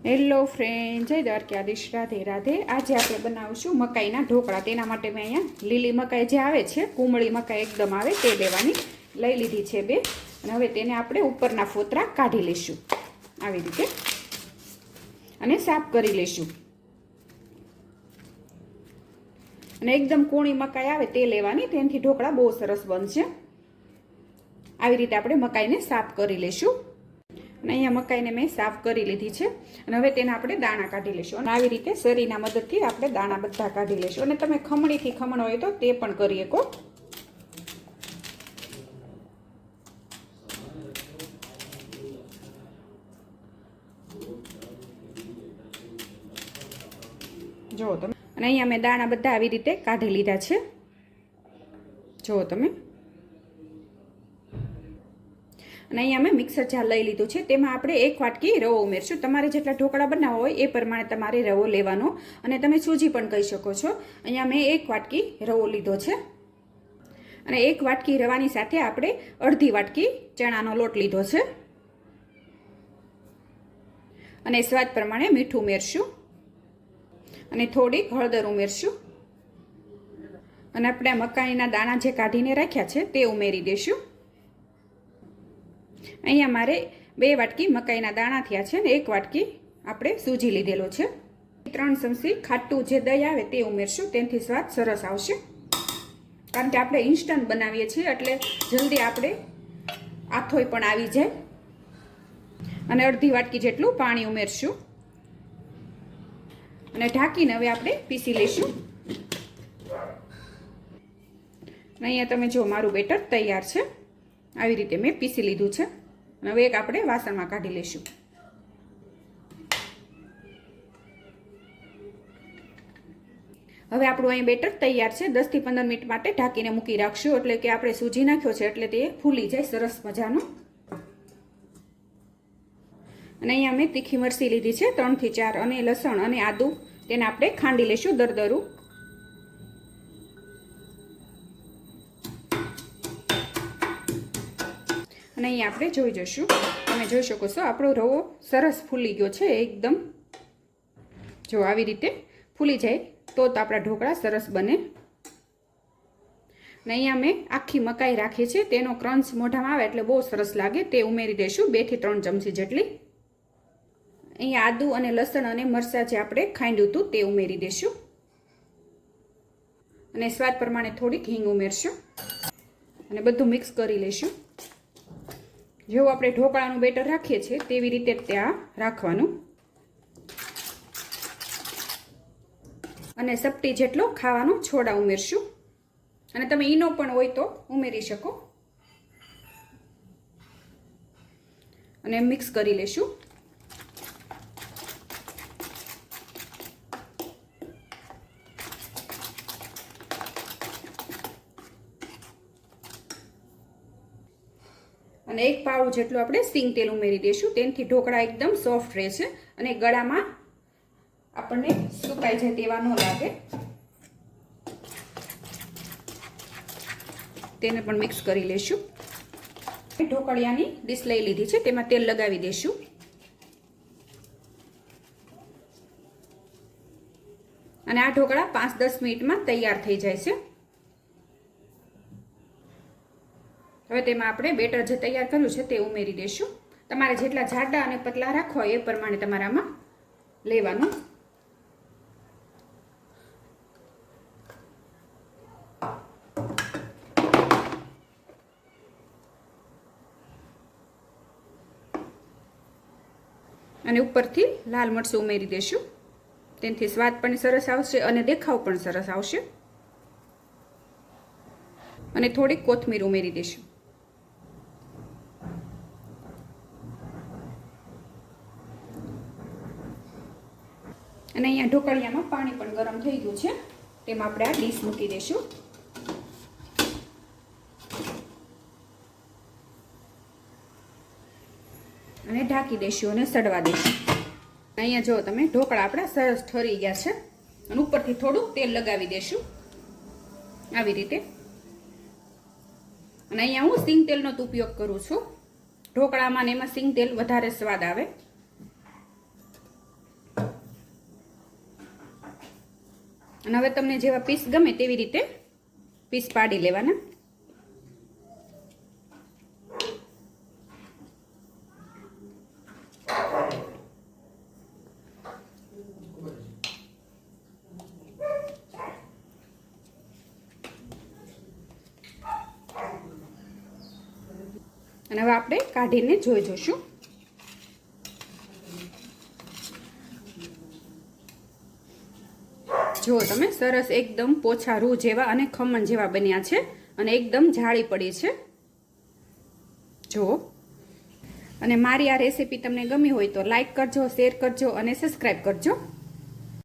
Hello friend, જય દ્વારકાધીશ, રાધે રાધે। આજે આપણે બનાવીશું મકાઈના ઢોકળા। તેના માટે મેં અહીંયા લીલી મકાઈ જે આવે છે, કુમળી મકાઈ એકદમ આવે તે લેવાની લઈ લીધી છે 2। અને હવે તેને આપણે ઉપરના ફોતરા કાઢી લઈશું આવી રીતે અને સાફ કરી લઈશું। અને એકદમ કૂણી મકાઈ આવે તે લેવાની, તેનાથી ઢોકળા બહુ સરસ બનશે। આવી રીતે આપણે મકાઈને સાફ કરી લઈશું। અને અહીંયા મકાઈને મેં સાફ કરી લીધી છે અને હવે તેના આપણે દાણા કાઢી લઈશું। અને આવી રીતે સરીના મદદથી આપણે દાણા બધા કાઢી લઈશું। અને તમે ખમણીથી ખમણ હોય તો તે પણ કરી શકો। જુઓ તમે, અને અહીંયા મેં દાણા બધા આવી રીતે કાઢી લીધા છે, જુઓ તમે। અને અહીંયા મેં મિક્સર જાર લઈ લીધું છે, તેમાં આપણે 1 વાટકી રવો ઉમેરશું। તમારે જેટલા ઢોકળા બનાવવા હોય એ પ્રમાણે તમારે રવો લેવાનો, અને તમે સૂજી પણ કહી શકો છો। અહીંયા મેં 1 વાટકી રવો લીધો છે, અને 1 વાટકી રવાની સાથે આપણે અડધી વાટકી ચણાનો લોટ લીધો છે, અને સ્વાદ પ્રમાણે મીઠું ઉમેરશું, અને થોડીક હળદર ઉમેરશું, અને આપણે મકાઈના દાણા જે કાઢીને રાખ્યા છે તે ઉમેરી દઈશું। અહીંયા મારે 2 વાટકી મકાઈના દાણા થયા છે ને 1 વાટકી આપણે સૂજી લીધેલો છે। 3 ચમચી ખાટું જે દહીં આવે તે ઉમેરશું, તેનાથી સ્વાદ સરસ આવશે। કારણ કે આપણે ઇન્સ્ટન્ટ બનાવીએ છીએ એટલે જલ્દી આપણે આથોય પણ આવી જાય। અને અડધી વાટકી જેટલું પાણી ઉમેરશું, અને ઢાંકીને હવે આપણે પીસી લઈશું। અહીંયા તમે જો મારું બેટર તૈયાર છે, આવી રીતે મેં પીસી લીધું છે। હવે એક આપણે વાસણમાં કાઢી લઈશું। હવે આપણું અહીં બેટર તૈયાર છે। 10 થી 15 મિનિટ માટે ઢાંકીને મૂકી રાખશું, એટલે કે આપણે સૂજી નાખ્યો છે એટલે તે ફૂલી જાય સરસ મજાનું। અને અહીંયા મેં તીખી મરચી લીધી છે 3 થી 4, અને લસણ અને આદુ તેને આપણે ખાંડી લઈશું દરદરું। અને અહીંયા આપણે જોઈ જશું, તમે જોઈ શકો છો આપણો રવો સરસ ફૂલી ગયો છે એકદમ। જો આવી રીતે ફૂલી જાય તો આપણા ઢોકળા સરસ બને। અને અહીંયા મેં આખી મકાઈ રાખી છે, તેનો ક્રંચ મોઢામાં આવે એટલે બહુ સરસ લાગે, તે ઉમેરી દઈશું 2 થી 3 ચમચી જેટલી। અહીંયા આદુ અને લસણ અને મરચાં જે આપણે ખાંડ્યું હતું તે ઉમેરી દઈશું, અને સ્વાદ પ્રમાણે થોડીક હિંગ ઉમેરશું, અને બધું મિક્સ કરી લઈશું। જેવું આપણે ઢોકળાનું બેટર રાખીએ છીએ તેવી રીતે ત્યાં રાખવાનું, અને ચપટી જેટલો ખાવાનો સોડા ઉમેરશું, અને તમે ઈનો પણ હોય તો ઉમેરી શકો, અને મિક્સ કરી લેશું। અને 1 પાવડું જેટલું આપણે સિંગ તેલ ઉમેરી દઈશું, તેનાથી ઢોકળા એકદમ સોફ્ટ રહેશે અને ગળામાં આપણને સુકાઈ જાય તેવા ન લાગે। તેને પણ મિક્સ કરી લઈશું। ઢોકળિયાની ડીશ લઈ લીધી છે, તેમાં તેલ લગાવી દઈશું, અને આ ઢોકળા 5-10 મિનિટમાં તૈયાર થઈ જાય છે। હવે તેમાં આપણે બેટર જે તૈયાર કર્યું છે તે ઉમેરી દઈશું। તમારે જેટલા જાડા અને પતલા રાખવા હોય એ પ્રમાણે તમારે આમાં લેવાનું। અને ઉપરથી લાલ મરચું ઉમેરી દઈશું, તેનાથી સ્વાદ પણ સરસ આવશે અને દેખાવ પણ સરસ આવશે। અને થોડીક કોથમીર ઉમેરી દઈશું। અને અહીંયા ઢોકળિયામાં પાણી પણ ગરમ થઈ ગયું છે, તેમાં આપણે આ ડીશ મૂકી દઈશું, અને ઢાંકી દઈશું અને સડવા દઈશું। અહીંયા જો તમે ઢોકળા આપણા સરસ ઠરી ગયા છે, અને ઉપરથી થોડું તેલ લગાવી દઈશું આવી રીતે। અને અહીંયા હું સિંગ તેલનો ઉપયોગ કરું છું, ઢોકળામાં ને એમાં સિંગ તેલ વધારે સ્વાદ આવે। અને હવે તમને જેવા પીસ ગમે તેવી રીતે પીસ પાડી લેવાના. અને હવે આપણે કાઢીને જોઈ જોઈશું. જો તમે સરસ એકદમ પોછા રૂ જેવા અને ખમણ જેવા બન્યા છે અને એકદમ જાળી પડી છે. જો અને મારી આ રેસીપી તમને ગમી હોય તો લાઈક કરજો, શેર કરજો અને સબસ્ક્રાઈબ કરજો.